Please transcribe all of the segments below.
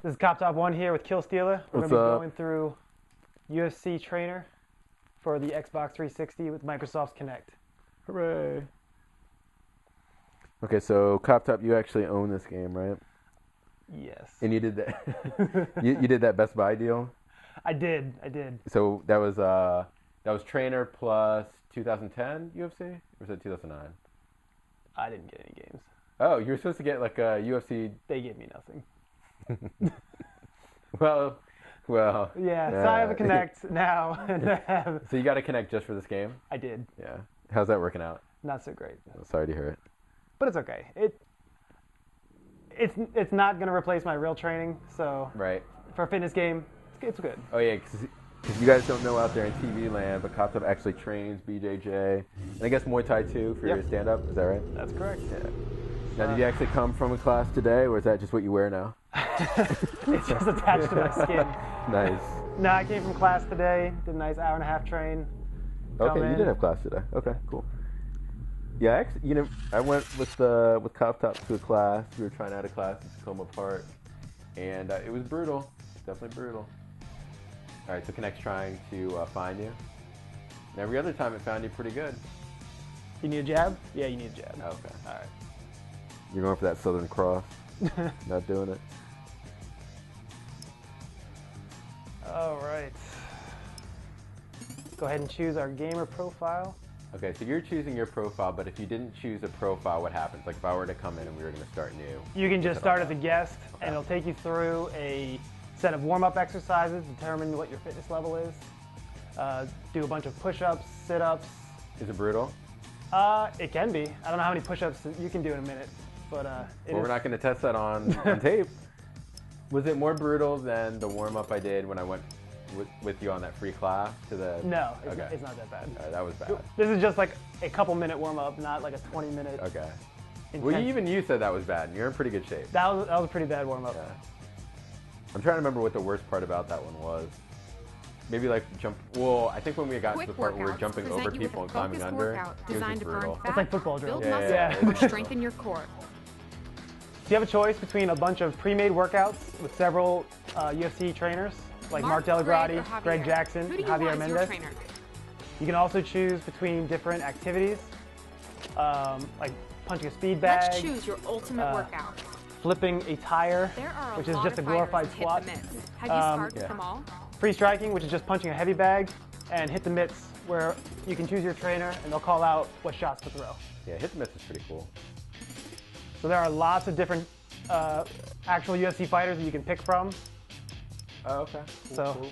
This is Cop Top 1 here with Kill Stealer. We're going to be going through UFC Trainer for the Xbox 360 with Microsoft's Kinect. Hooray. Okay, so Cop Top, you actually own this game, right? Yes. And you did that you did that Best Buy deal? I did. So that was Trainer plus 2010 UFC? Or was it 2009? I didn't get any games. Oh, you were supposed to get like a UFC... They gave me nothing. well. Yeah, so I have a Kinect now. So you got a Kinect just for this game? I did. Yeah. How's that working out? Not so great. Sorry to hear it. But it's okay. It's not going to replace my real training, so right. For a fitness game, it's good. Oh yeah, because you guys don't know out there in TV land, but Cop Top actually trains BJJ, and I guess Muay Thai too for your stand-up. Is that right? That's correct. Yeah. Now, did you actually come from a class today, or is that just what you wear now? It's just attached to my skin. Nice. No, I came from class today. Did a nice hour-and-a-half train. Okay, you did have class today. Okay, cool. Yeah, actually, I went with Cop Top to a class. We were trying out a class in Tacoma Park, and it was brutal. Definitely brutal. All right, so Kinect's trying to find you. And every other time it found you pretty good. You need a jab? Yeah, you need a jab. Okay. All right. You're going for that Southern Cross. Not doing it. All right. Go ahead and choose our gamer profile. Okay, so you're choosing your profile, but if you didn't choose a profile, what happens? Like if I were to come in and we were going to start new. You can just start as a guest, and it'll take you through a set of warm-up exercises, determine what your fitness level is. Do a bunch of push-ups, sit-ups. Is it brutal? It can be. I don't know how many push-ups you can do in a minute, but we're not going to test that on tape. Was it more brutal than the warm-up I did when I went with you on that free class to the... No, it's not that bad. That was bad. This is just like a couple-minute warm-up, not like a 20-minute. Okay. Well, even you said that was bad, and you're in pretty good shape. That was a pretty bad warm-up. Yeah. I'm trying to remember what the worst part about that one was. Maybe like jump. Well, I think when we got to the part where we were jumping over people and climbing under, it was brutal. It's like football drill. Or strengthen your core. So you have a choice between a bunch of pre-made workouts with several UFC trainers, like Mark Delagrati, Greg Jackson, and Javier Mendez. You can also choose between different activities, like punching a speed bag. Let's choose your ultimate workout. Flipping a tire, which is just a glorified squat. Have you started them all? Free striking, which is just punching a heavy bag, and hit the mitts, where you can choose your trainer, and they'll call out what shots to throw. Yeah, hit the mitts is pretty cool. So there are lots of different actual UFC fighters that you can pick from. Oh, okay. Cool. I'll Who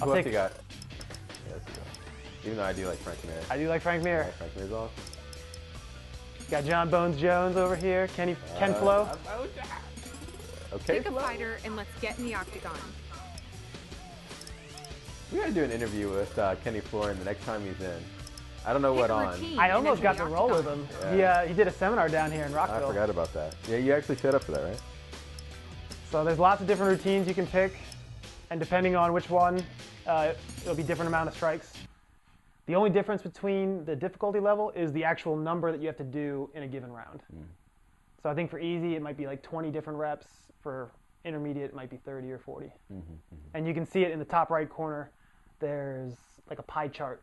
else take you got? Yeah, even though I do like Frank Mir. I do like Frank Mir. Yeah, Frank Mir's awesome. Got John Bones Jones over here, Ken Flo. Okay. Pick a fighter and let's get in the octagon. We gotta do an interview with Kenny Florin the next time he's in. I don't know what on. I almost got to roll with him. Yeah. He did a seminar down here in Rockville. I forgot about that. Yeah, you actually showed up for that, right? So there's lots of different routines you can pick, and depending on which one, it'll be different amount of strikes. The only difference between the difficulty level is the actual number that you have to do in a given round. So I think for easy, it might be like 20 different reps. For intermediate, it might be 30 or 40. And you can see it in the top right corner. There's like a pie chart.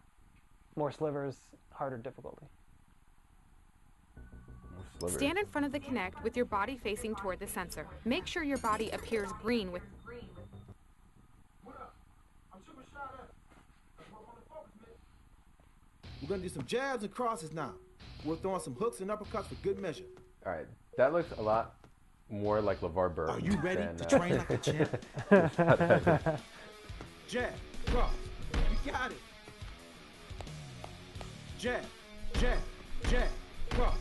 More slivers, harder difficulty. Stand in front of the Kinect with your body facing toward the sensor. Make sure your body appears green with... We're going to do some jabs and crosses now. We're throwing some hooks and uppercuts for good measure. All right, that looks a lot more like LeVar Burton. Are you ready to train like a champ? Jab, cross. You got it. Jab, jab, jab, cross.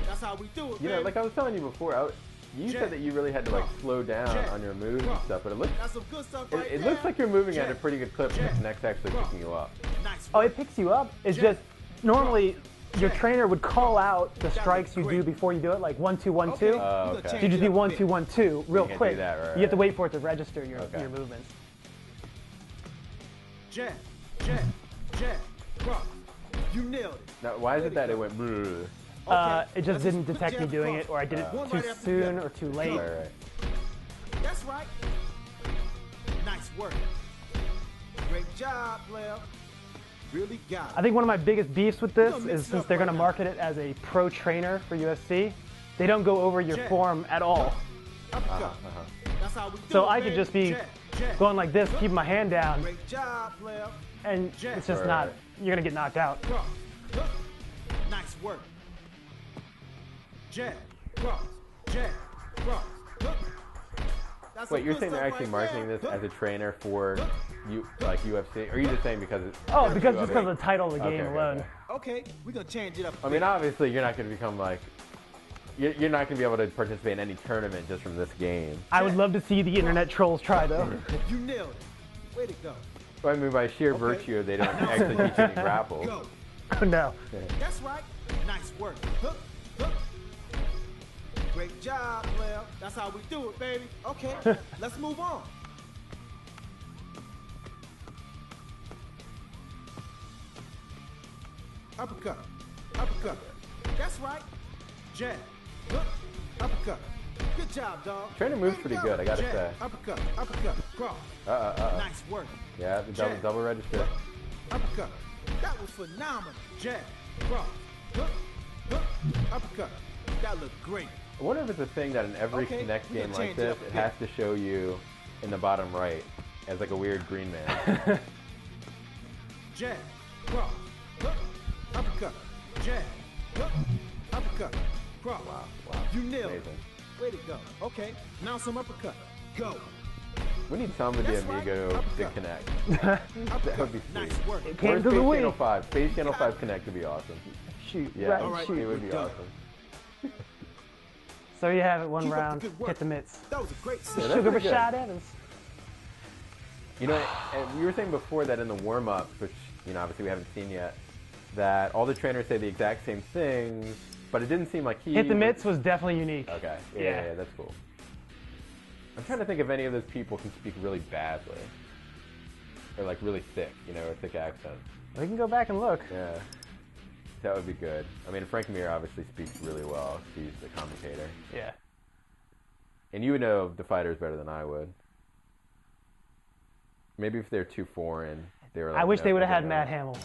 That's how we do it, You know, like I was telling you before, you said that you really had to like slow down on your moves and stuff, but it looks That's some good stuff right it there. looks like you're moving at a pretty good clip, and the Kinect's actually picking you up. Nice Oh, work. it picks you up. It's just normally your trainer would call out the strikes you do before you do it, like 1, 2, 1, 2. Oh, okay. So you just do 1, 2, 1, 2 real can't quick. do that, right, You have to wait for it to register your Okay. movements. Jab, jab, jab, cross. You nailed it. Now, why is it that it went? Brrr? It just didn't detect me doing it, or I did it too soon or too late. Right. That's right. work. Great job, player. Really got it. I think one of my biggest beefs with this is since they're going to market it as a pro trainer for UFC, they don't go over your form at all. That's how we do So it, I could baby. just be going like this, keeping my hand down, Great job, player. and it's just not, you're going to get knocked out. Cross. Hook. Nice work. Jab. Cross. Jab. Cross. Hook. That's Wait, some you're good saying they're stuff actually right marketing there. this as a trainer for like UFC? Or are you just saying because it's... Oh, because just because of the title of the game Okay, alone. Okay, we're gonna change it up. I mean, obviously, you're not going to become like... You're not going to be able to participate in any tournament just from this game. I would love to see the internet trolls try though. You nailed it. Way to go. I mean, by sheer virtue, they don't actually teach you any grapple. Go. Oh no. That's right. Nice work. Hook. Hook. Great job, player. That's how we do it, baby. Okay, let's move on. Uppercut. Uppercut. That's right. Jab. Hook. Uppercut. Good job, dog. Trainer moves Way to pretty go. good, I gotta Jab. say. Uppercut. Uppercut. Cross. Nice work. Yeah, the double register. Uppercut. That was phenomenal. Jab. Cross. Hook. Hook. Uppercut. That looked great. I wonder if it's a thing that in every Okay, Connect we're game gonna like change it this, up a it bit. has to show you in the bottom right as like a weird green man. Jab. Cross. Hook. Uppercut. Jab. Hook. Uppercut. Cross. Wow. You nailed Amazing. it. Way to go. Okay, now some uppercut. Go. We need some of the That's right. Amigo to Uppercut. connect. Uppercut. That would be sweet. Nice work. Came Or to the Space Wii. Channel 5. Space Channel 5 Connect would be awesome. Shoot, Yeah, right, Alright, shoot. it would we're be done. awesome. So you have it, one Keep up the round, good work. hit the mitts. That was a great Yeah, set. that's Sugar pretty good. Rashad Evans. You know, and you were saying before that in the warm-ups, which, you know, obviously we haven't seen yet, that all the trainers say the exact same things, but it didn't seem like he... Hit the mitts was definitely unique. Okay, Yeah. yeah, that's cool. I'm trying to think if any of those people can speak really badly. Or like really thick, you know, or thick accents. We can go back and look. Yeah. That would be good. I mean, Frank Mir obviously speaks really well. He's the commentator. Yeah. And you would know the fighters better than I would. Maybe if they're too foreign, they were like... I wish no, they would have no, had no. Matt Hamill.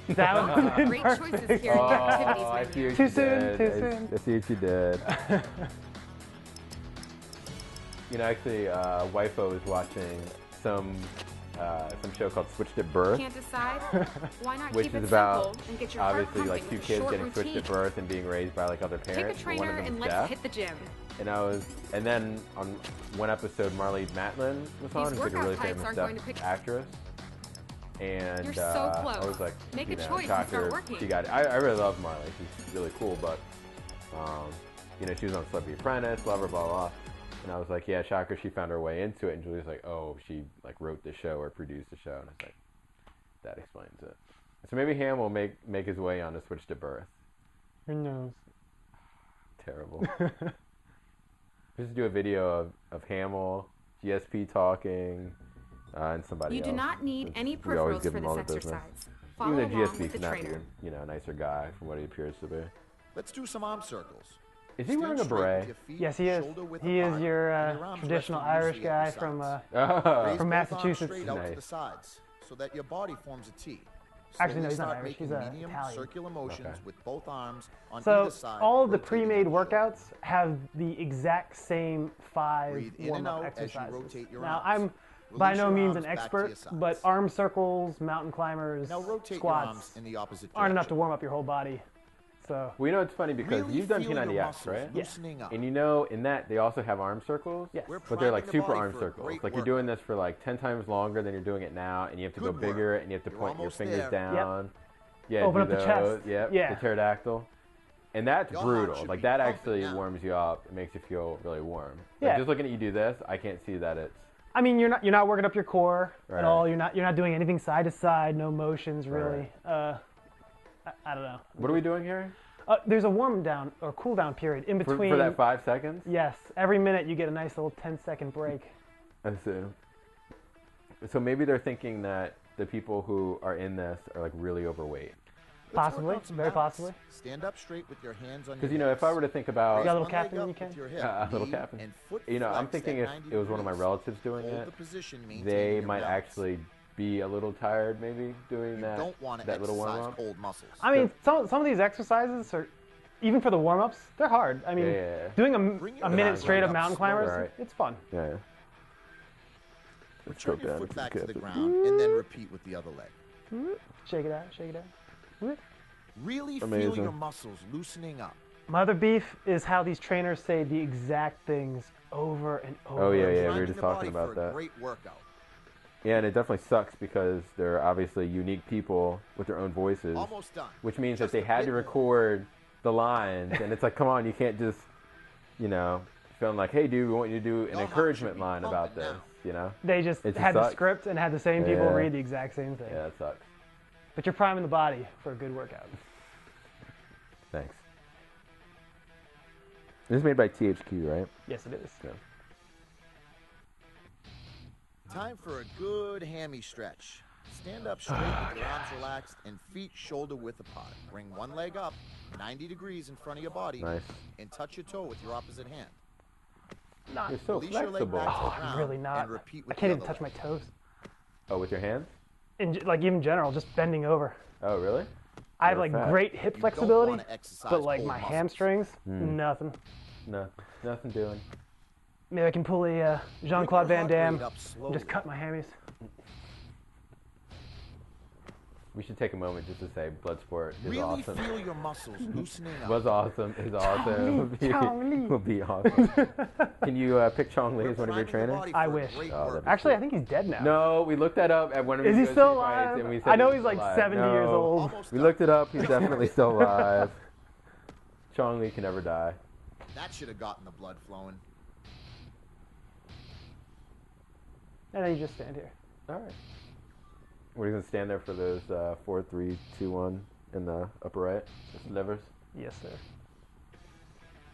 That would have been Great perfect. choices here Oh, in the activities I menu. see what Too you soon, did. too soon. I see what you did. You know, actually, Wifo was watching some show called Switched at Birth, Can't decide? Why not which keep is it about simple and get your heart obviously pumping like two with a kids short getting switched routine? at birth and being raised by like other Pick parents. a but one of trainer them's and let's deaf. hit the gym. And then on one episode, Marlene Matlin was on, These who's like a really workout types famous are deaf going to pick- actress. And You're so close. I was like, Make you a know, choice and shocker, start working. she got it. I really love Marley. She's really cool, but you know, she was on Celebrity Apprentice, love her, blah blah. And I was like, yeah, shocker, she found her way into it. And Julie's like, oh, she like wrote the show or produced the show. And I was like, that explains it. So maybe Ham will make his way on to Switch to Birth. Who knows? Terrible. Just do a video of Hamill, GSP talking, and somebody You else. do not need any We always peripherals give for him all this the business. exercise. Follow Even though along GSP with the is not trainer. you know, a nicer guy from what he appears to be. Let's do some arm circles. Is he wearing a Stand straight with beret? your feet Yes, he is. shoulder width He is apart, your and your arms traditional resting Irish loosely at guy your from sides. Oh. Raise from both arms Massachusetts. straight out to Nice. the sides so that your body forms a T. Actually, no, Slowly he's not start Irish. making He's medium Italian. circular motions Okay. with both arms on So either side. all of the rotating pre-made your shoulder. workouts have the exact same 5 Breathe in and warm-up out as you exercises. rotate your Now arms. I'm by Release no your means an arms back to expert, your sides. but arm circles, mountain climbers, Now rotate squats your arms in the opposite direction. aren't enough to warm up your whole body. So Well, you know, it's funny because Really you've done feel your P90X, muscles right? Yeah. loosening up. And you know, in that, they also have arm circles. yes, We're But they're like priming the super body arm for a circles. great Like you're doing this for like 10 times longer than you're doing it now, and you have to Good go bigger, work. and you have to You're point your almost fingers there. down. Yeah, Open do up the those. chest. Yep, Yeah. the pterodactyl. And that's Your heart brutal. should Like be that pumping actually now. warms you up. It makes you feel really warm. Yeah. Like just looking at you do this, I can't see that it's. I mean you're not working up your core Right. at all. You're not doing anything side to side, no motions really. Right. I don't know. What are we doing here? There's a warm down or cool down period in For between. that 5 seconds? Yes, every minute you get a nice little 10-second break. I see. So maybe they're thinking that the people who are in this are like really overweight. Possibly, work on some very balance. possibly. Stand up straight with your hands on your Because, you know, if I were to think about... You got a little Raise one leg captain up you can? with your hip, a little knee captain. and foot You know, I'm flex thinking at if 90 it was one of my degrees. relatives doing Hold it, the position, they maintaining your might balance. actually be a little tired, maybe, doing You that, don't want to that little exercise warm-up. cold muscles. I mean, some of these exercises are, even for the warm-ups, they're hard. I mean, Yeah. doing Bring your a minute arms straight of up mountain slowly. climbers, Right. it's fun. Yeah, yeah. Let's Return go your down foot if back you to the can. ground and then repeat with the other leg. Shake it out, shake it out. Really feel Amazing. your muscles loosening up. My other beef is how these trainers say the exact things over and over. Oh, yeah, again. yeah, we were Priming just the talking body about for a that. great workout. Yeah, and it definitely sucks because they're obviously unique people with their own voices, Almost done. which means Just that they a had bit to more. record the lines, and it's like, come on, you can't just, you know, feeling like, hey, dude, we want you to do an Your heart encouragement should be line about pumping this, now. you know? They just It just had the sucks. script and had the same people Yeah. read the exact same thing. Yeah, that sucks. But you're priming the body for a good workout. Thanks. This is made by THQ, right? Yes, it is. Yeah. Time for a good hammy stretch. Stand up straight with your arms relaxed and feet shoulder width apart. Bring one leg up 90 degrees in front of your body Nice. and touch your toe with your opposite hand. You're so Release your leg flexible. back to the I'm ground really not. and repeat I with can't the even other touch my leg. toes. Oh, with your hands? Like even in general, just bending over. Oh, really? I have You're like fat. great hip You don't flexibility, wanna exercise but like cold my muscles. hamstrings, Hmm. nothing. No, nothing doing. Maybe I can pull a Jean-Claude Bring Van your heart Damme rate up and slowly. just cut my hammies. We should take a moment just to say Bloodsport is Really awesome. feel your muscles loosening up. Was awesome. Is awesome. Would be, Chong Li. would be awesome. Can you pick Chong Li We're as one of your priming the trainers? body I for a wish. great Oh, that'd workout. be Actually, I think he's dead now. No, we looked that up at one of Is his he still UFC fights, alive? and we said I know he he's was like alive. 70 years No. old. Almost We done. looked it up. He's definitely still alive. Chong Li can never die. That should have gotten the blood flowing. And then you just stand here. All right. We're going to stand there for those 4, 3, 2, 1 in the upper right. Just levers. Yes, sir.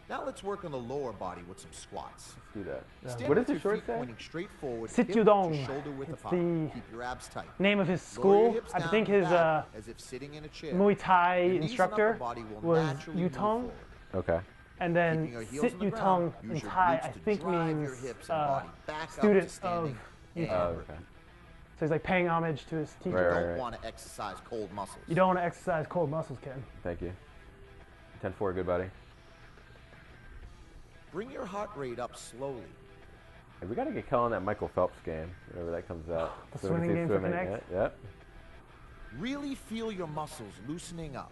Now let's work on the lower body with some squats. Let's do that. Stand What with does the your short feet say? pointing straight forward, Sit hip you to down. shoulder width It's apart. the Keep your abs tight. Name of his Lower your school, hips I down think and his back as if sitting in a chair. Muay Thai Your knees and instructor upper body will was naturally move Yutong. forward. Okay. And Keeping then your heels Sit on the ground, Yutong in use your Thai, glutes I to think drive means your hips and body back up to student of standing and Yutong. Oh, repeat. okay. So he's like paying homage to his teacher. Right, You right, don't right. want to exercise cold muscles. You don't want to exercise cold muscles, Ken. Thank you. 10-4, good buddy. Bring your heart rate up slowly. Hey, we got to get Kel on that Michael Phelps game whenever that comes out. The So we can swimming see game for swimming. Connect? Yeah, yep. Really feel your muscles loosening up.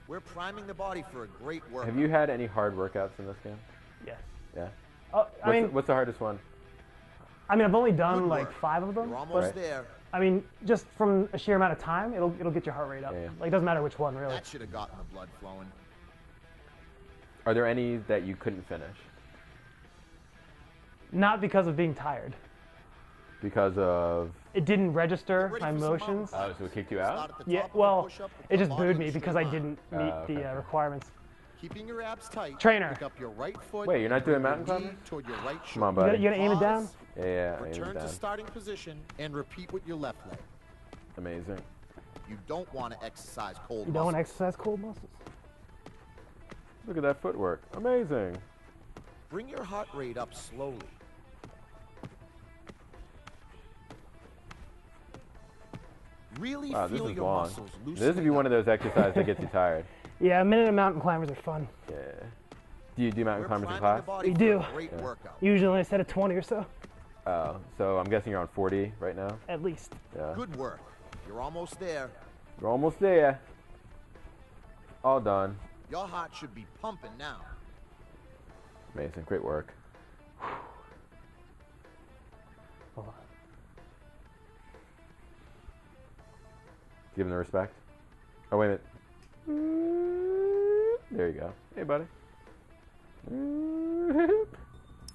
We're priming the body for a great workout. Have you had any hard workouts in this game? Yes. Yeah. Oh, What's the hardest one? I've only done Good like work. 5 of them. You're but, almost Right. there. I mean, just from a sheer amount of time, it'll get your heart rate up. Yeah, yeah. Like, it doesn't matter which one, really. That should have gotten the blood flowing. Are there any that you couldn't finish Not because of being tired. because of? It didn't register Get ready my for some motions. mountain So it kicked you Start out? at the Yeah, top of the well, push-up with it the just body booed in me a because straight I line. didn't meet okay. the requirements. Keeping your abs tight. Trainer. Pick up your right foot. Wait, you're not doing bring your mountain knee climbing? Toward your right Come on, shoulder. buddy. You gotta aim it down? Pause, Yeah, yeah. Aim Return it to down. starting position and repeat with your left leg. Amazing. You don't want to exercise cold You don't want to muscles. exercise cold muscles. Look at that footwork. Amazing. Bring your heart rate up slowly. Really Wow, this feel is your long. muscles This loosening would be one of up. those exercises that gets you tired. Yeah, a minute of mountain climbers are fun. Yeah. Do you do mountain We're climbers in priming class? the body We for do. a great Yeah. workout. Usually I set at 20 or so, Oh, so I'm guessing you're on 40 right now. at least. Yeah. Good work. You're almost there. You're almost there. All done. Your heart should be pumping now. Amazing. Great work. Hold on. Give him the respect. Oh, wait a minute. There you go. Hey, buddy.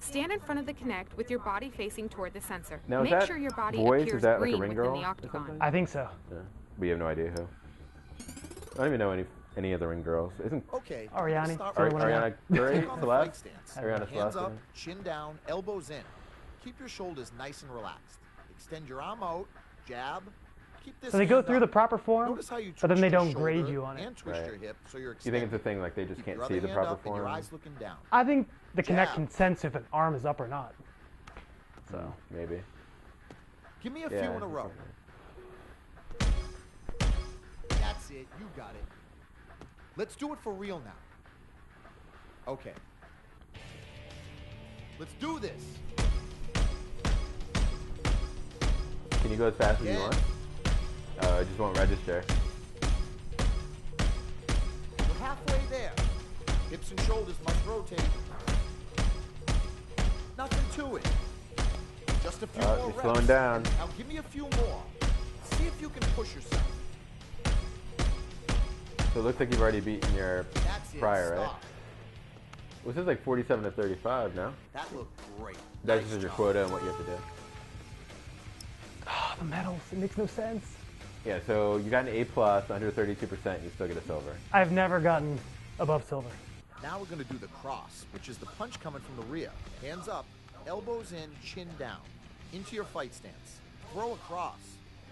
Stand in front of the Connect with your body facing toward the sensor. Now, is Make that sure your body voice? appears Is that like a green ring within girl the or octagon. something? I think so. Yeah. We have no idea who. I don't even know any of the ring girls. Isn't Okay. Ariane. Start Sorry, with one of Ariana them. Curry, Take on the fight Celeste? stance. Ariana Hands Celeste. up, chin down, elbows in. Keep your shoulders nice and relaxed. Extend your arm out, jab. Keep this So they go hand through up. the proper form, Notice how you but then twist they your don't grade shoulder you on it. and twist your Right. hip so you're You think it's extended. a thing like they just Keep can't your see other the hand proper up and your form? eyes looking down. I think the Connect Jab. can sense if an arm is up or not. So Maybe. Give me a Yeah. few in a row. That's it. You got it. Let's do it for real now. Okay. Let's do this. Can you go as fast as you Again. want? Oh, I just won't register. We're halfway there. Hips and shoulders must rotate. Nothing to it. Just a few more You're reps. slowing down. Now give me a few more. See if you can push yourself. So it looks like you've already beaten your That's it. prior, right? Stop. Well, this is like 47 to 35 now. That looked great. That's Nice just your job. quota and what you have to do. the medals, it makes no sense. Yeah, so you got an A plus, 132%, you still get a silver. I've never gotten above silver. Now we're going to do the cross, which is the punch coming from the rear. Hands up, elbows in, chin down. Into your fight stance. Throw across.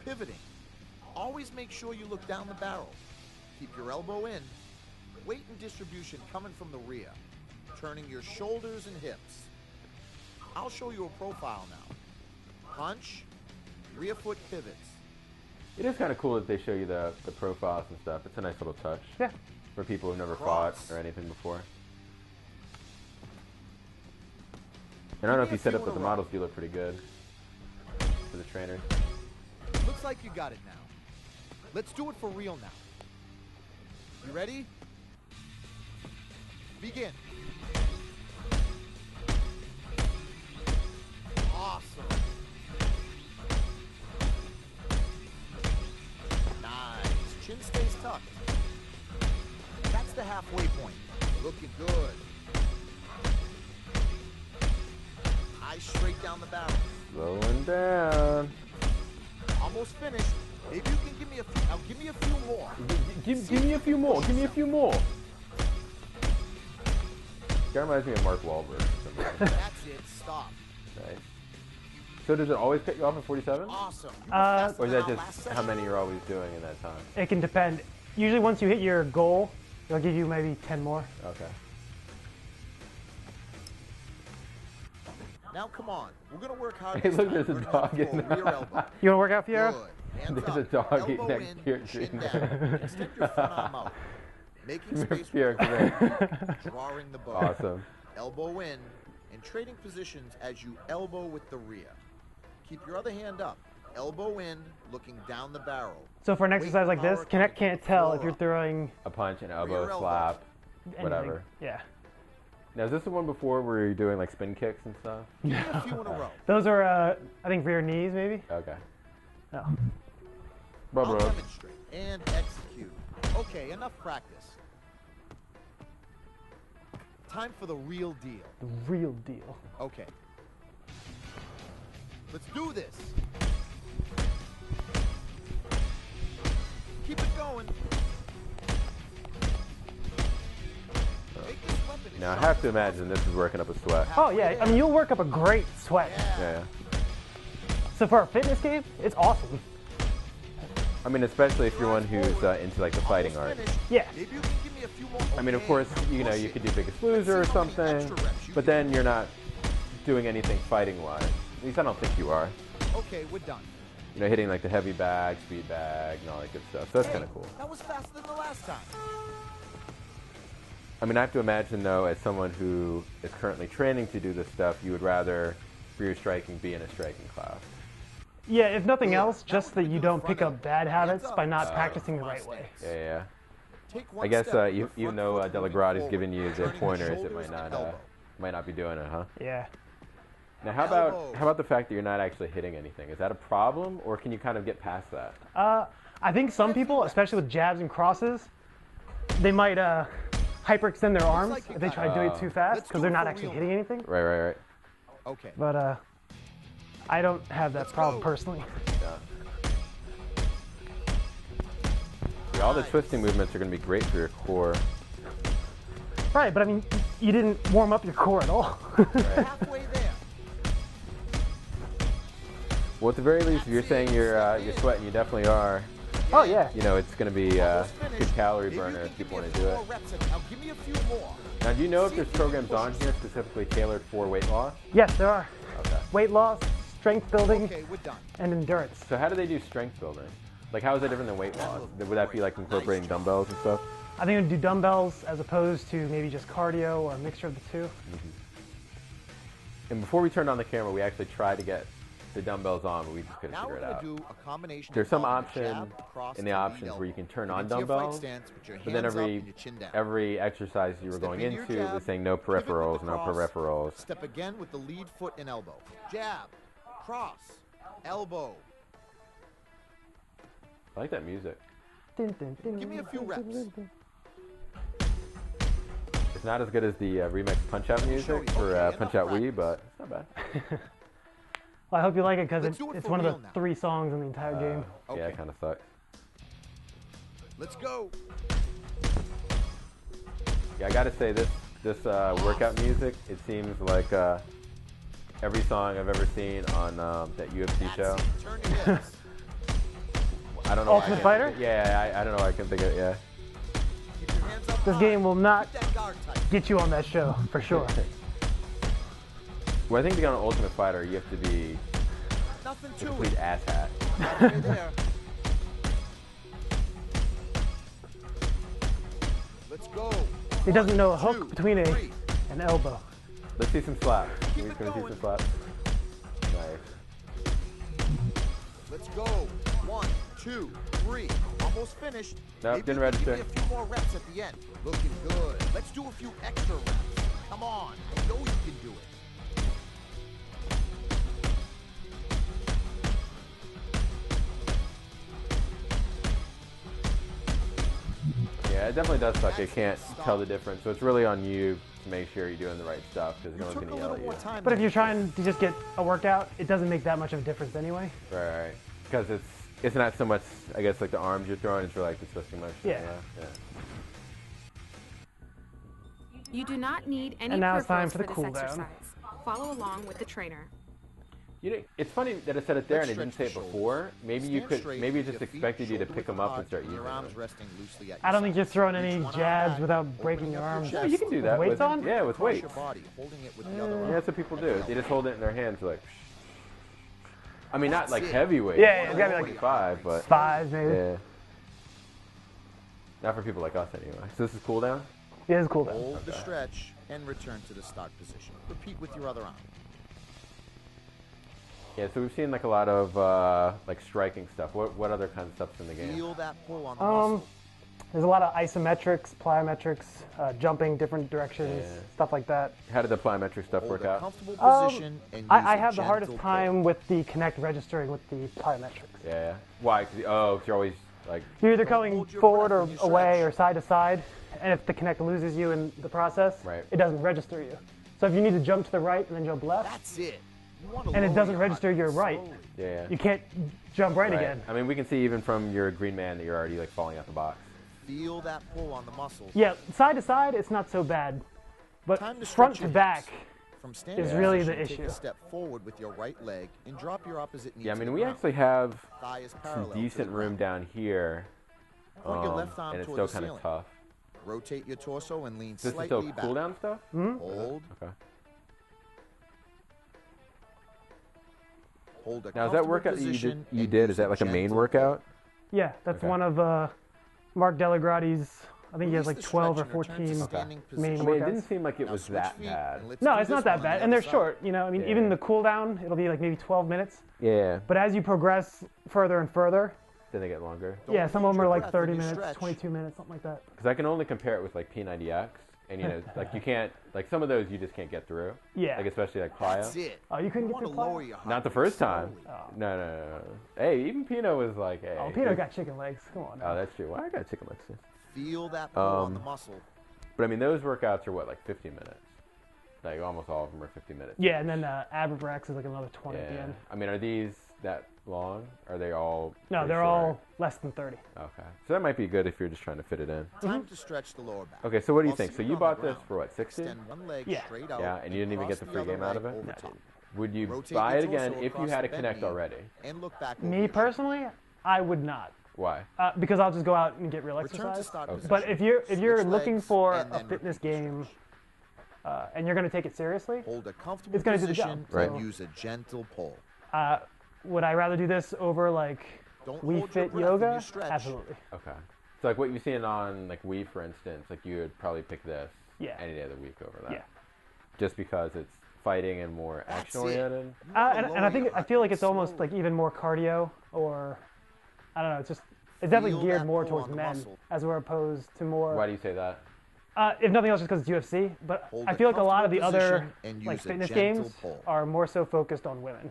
Pivoting. Always make sure you look down the barrel. Keep your elbow in. Weight and distribution coming from the rear. Turning your shoulders and hips. I'll show you a profile now. Punch. Rear foot pivots. It is kind of cool that they show you the profiles and stuff. It's a nice little touch Yeah. for people who've never Cross. fought or anything before. And I don't know if you set up, but the models do look pretty good for the trainers. Looks like you got it now. Let's do it for real now. You ready? Begin. Awesome. Nice. Chin stays tucked. That's the halfway point. Looking good. Eyes straight down the barrel. Slowing down. Almost finished. Maybe you can give me a few. Now give me a few more. Give me a few more. Give me a few more. That reminds me of Mark Wahlberg. That's it. Stop. Nice. So does it always cut you off at 47? Awesome. You were Uh, faster Or is than that our last just how session. many you're always doing in that time? It can depend. Usually once you hit your goal, they'll give you maybe 10 more. Okay. Now come on. We're gonna work hard. Hey, this look, time. there's a We're gonna dog go in rear there. elbow. You want to work out, Fiero? Good. Hands There's up. a dog Elbow next in, to your chin trainer. down. Extend your front arm out. Making space Here, with come here. drawing the bow. Awesome. Elbow in and trading positions as you elbow with the rear. Keep your other hand up. Elbow in, looking down the barrel. So for an Weight exercise like this, power Connect coming can't from the tell floor if you're up. throwing A punch, an Rear elbow, elbow. slap, anything. whatever. Yeah. Now, is this the one before where you're doing like spin kicks and stuff? Give me a few in a row. Those are, I think, rear knees, maybe? Okay. No. Bro, I'll bro. demonstrate and execute. Okay, enough practice. Time for the real deal. The real deal. Okay. Let's do this. Keep it going. Make this weapon as Now, I sharp have to as imagine this is working up a sweat. Oh, yeah. I mean, you'll work up a great sweat. Yeah. Yeah. So for a fitness game, it's awesome. I mean, especially if you're one who's into like the fighting Almost art. finished. Yeah. Maybe you can give me a few more. I mean, of Okay, course, you know, push you it. could do Biggest Let's Loser or see how many something, extra reps you but can then do. you're not doing anything fighting-wise. At least I don't think you are. Okay, we're done. You know, hitting like the heavy bag, speed bag, and all that good stuff. So that's Hey, kind of cool. That was faster than the last time. I mean, I have to imagine, though, as someone who is currently training to do this stuff, you would rather for your striking be in a striking class. Yeah, if nothing Yeah, else, now just we're that gonna you do the don't pick front up bad Hands habits up. by not practicing the Front right way. stance. Yeah. Take one I guess step, even front though foot moving Delagrad is forward, giving you the turning pointers, it shoulders might and not elbow. be doing it, huh? Yeah. Now, how Elbow. about the fact that you're not actually hitting anything? Is that a problem, or can you kind of get past that? I think some people, especially with jabs and crosses, they might hyperextend their arms like you if they got try to do it too fast Let's because do they're it not for actually real hitting now. anything. Right. Okay. But I don't have that Let's problem go. personally. Yeah, all the twisting movements are going to be great for your core. Right, but I mean, you didn't warm up your core at all. Halfway there. Well, at the very least, if you're saying you're sweating, you definitely are. Oh yeah. You know, it's going to be a good calorie burner if people want to do it. Now give me a few more. Now, do you know if there's programs on here specifically tailored for weight loss? Yes, there are. Okay. Weight loss, strength building, Okay, we're done. and endurance. So how do they do strength building? Like, how is it different than weight loss? Would that be like incorporating dumbbells and stuff? I think I'd do dumbbells as opposed to maybe just cardio or a mixture of the two. And before we turned on the camera, we actually tried to get the dumbbells on, but we just couldn't Now figure we're it going out. to do a combination. There's some of option jab, cross, in the and options lead where you can turn elbow. on Get into your fight dumbbells, stance, put your but then hands up and your chin down. every exercise you were Step going into your into jab, was saying no pivot with the peripherals, no cross, peripherals. Step again with the lead foot and elbow. Jab, cross, elbow. I like that music. Give me a few reps. It's not as good as the remix Punch-Out music for Punch-Out Wii, but it's not bad. Well, I hope you like it because Let's do it it's for one of real the now. 3 songs in the entire game. Yeah, Okay. it kind of sucks. Let's go. Yeah, I gotta say this workout music, it seems like every song I've ever seen on that UFC show. That's it. Turn your hips. I don't know. why I Ultimate can't Fighter? think of- yeah, I don't know. Why I can think of it. Yeah. Keep your hands up This high. game will not Keep that guard tight. get you on that show, for sure. Well, I think to get on Ultimate Fighter, you have to be Nothing a to complete it. asshat. Halfway there. Let's go. He doesn't know a 1, hook 2, between 3. an elbow. Let's see some slaps. Keep Can it we see going. some slaps? Nice. Let's go. 1, 2, 3. Almost finished. Nope, Maybe didn't you can register. Give me a few more reps at the end. Looking good. Let's do a few extra reps. Come on. I know you can do it. Yeah, it definitely does suck. You can't tell the difference. So it's really on you to make sure you're doing the right stuff because You no one's took going a to yell little at more you. time. But if than you're you trying to just get a workout, it doesn't make that much of a difference anyway. Right. Because it's not so much, I guess, like the arms you're throwing. It's really like the twisting motion. Yeah. You do not need any And now it's time peripherals for the this cool down. exercise. Follow along with the trainer. You know, it's funny that it said it there and it Let's didn't say it stretch the before. shoulders. Maybe you Stand could. straight Maybe it with just your feet expected you to shoulder pick them width up and apart start and using your arms them. resting loosely at I your don't think sides. just throwing Reach any one arm jabs back, without opening breaking your up arms. chest. Yeah, you can do that Weights with on? Yeah, with Cross weights. your body, holding it with the other Yeah, arm. that's what people do. They just hold it in their hands like. I mean, not like That's it. heavyweight. Yeah, it's gotta be like 45, but 5 maybe. yeah. Not for people like us anyway. So this is cool down. Yeah, it's cool though. Hold the stretch and return to the start position. Repeat with your other arm. Yeah, so we've seen like a lot of like striking stuff. What other kind of stuff's in the game? Feel that pull on the muscle. There's a lot of isometrics, plyometrics, jumping different directions, Yeah. stuff like that. How did the plyometric stuff Hold work a out? comfortable position and use I a have the hardest gentle time with the Connect registering with the plyometrics. Yeah. Why? 'Cause you're always like. You're either going hold your forward breath or when you away stretch. or side to side, and if the Connect loses you in the process, Right. it doesn't register you. So if you need to jump to the right and then jump left, That's it. You wanna and it lower doesn't your register heart your right, slowly. Yeah. you can't jump right again. I mean, we can see even from your green man that you're already like falling out the box. Feel that pull on the muscles. Yeah, side to side, it's not so bad, but Time to front stretch to your back, hips. From standing is really position, the take issue. a step forward with your right leg and drop your opposite knee. Yeah, I to mean, the we ground. actually have Thigh is some parallel to the decent room ground. down here, Point your left arm and it's toward still the kind of ceiling. tough. Rotate your torso and lean This is slightly still back. cool down stuff. Hold. Okay. Hold a Now, is that comfortable workout that position you and did? use Is that like a main gentle workout? yeah, that's Okay. one of Mark Delagrati's, I think he has Release like the 12 or stretch and return to 14 standing main I position. mean, it workouts. didn't seem like it Now was switch that feet bad. and let's No, do it's this not that one on bad, the and they're other side. short. You know, I mean, Yeah. even the cool down, it'll be like maybe 12 minutes. Yeah. But as you progress further and further, Then they get longer. Don't yeah, some of hold them are your like breath 30 when you minutes, stretch. 22 minutes, something like that. Because I can only compare it with like P90X, and you know, like you can't, like some of those you just can't get through. Yeah. Like especially like That's plyo. it. Oh, you couldn't You get want through to lower plyo? your heart Not the rate first time. slowly. No. Hey, even Pino was like, hey. Oh, Peter got chicken legs. Come on. Oh, Now. that's true. Well, I got chicken legs too. Feel that pull on the muscle. But I mean, those workouts are what, like 50 minutes? Like almost all of them are 50 minutes. Yeah, and then Abrabrax is like another 20 at the Yeah. end. I mean, are these that long? Are they all? No, pretty they're short? all less than 30. Okay. So that might be good if you're just trying to fit it in. Time to stretch the lower back. Okay, so what do you While think? So sitting you on the bought this ground, for what, 60? Extend one leg Yeah. straight out. Yeah, and you didn't even cross get the free other game out of leg it? over No. top. Would you Rotate buy your it again torso if you across had the a bent Connect knee already? And look back over Me your personally, I would not. Why? Because I'll just go out and get real Return to exercise. start position. But if you're Switch looking legs for and a then fitness repeat the game and you're going to take it seriously, Hold a comfortable it's gonna do the position job, Right. and use a gentle pull. would I rather do this over like Don't Wii hold your Fit breath when yoga? you stretch. Absolutely. Okay. So like what you've seen on like Wii, for instance, like you would probably pick this Yeah. any day of the week over that. Yeah. Just because it's fighting and more That's action it. oriented. You wanna And lower I think your I heart feel like rate it's almost slowly. like even more cardio, or I don't know. It's definitely Feel geared that more pull towards on the men muscle. as we're opposed to more. Why do you say that? If nothing else, just because it's UFC. But Hold I a feel like a lot of the comfortable other position and like use a fitness gentle games pull. are more so focused on women,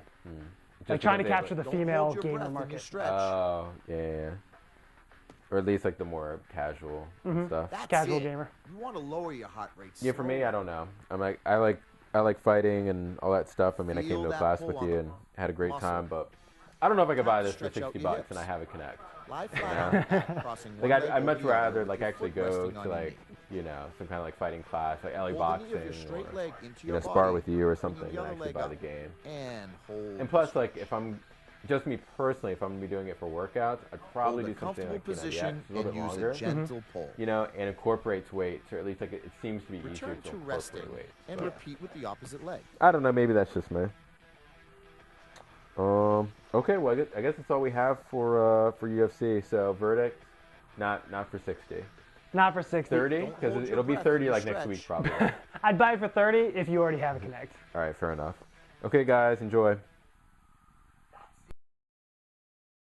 Just like trying to because they have, capture like- the Don't female hold your gamer breath when you market. stretch. Oh, yeah. Or at least like the more casual stuff. That's Casual it. gamer. You want to lower your heart rate. Yeah, for me, slowly. I don't know. I like fighting and all that stuff. I mean, I came Feel to a that class pull with on you the and had a great muscle. time, but I don't know if I could buy this for Stretch out $60 your and I hips. have a Connect. Lie flat out, crossing Like one leg I'd much over the other rather with like your actually foot go resting to on your like knee. some kind of like fighting class, like LA Hold the knee boxing of your straight or leg into you your know spar body. with you or Bring something your and other actually leg buy up the game. And hold. And plus, like if I'm just me personally, if I'm gonna be doing it for workouts, I'd probably Hold a do something comfortable like position a little and bit use longer. a gentle pull. You know, and incorporates weights, or at least like it seems to be easier Return to to resting incorporate weights. and but- repeat with the opposite leg. I don't know. Maybe that's just me. Okay. Well, I guess that's all we have for UFC. So verdict, not for 60. Not for 60. 30, Don't hold because your it'll be breath 30 when you like next stretch. week probably. I'd buy it for 30 if you already have a Connect. All right. Fair enough. Okay, guys. Enjoy.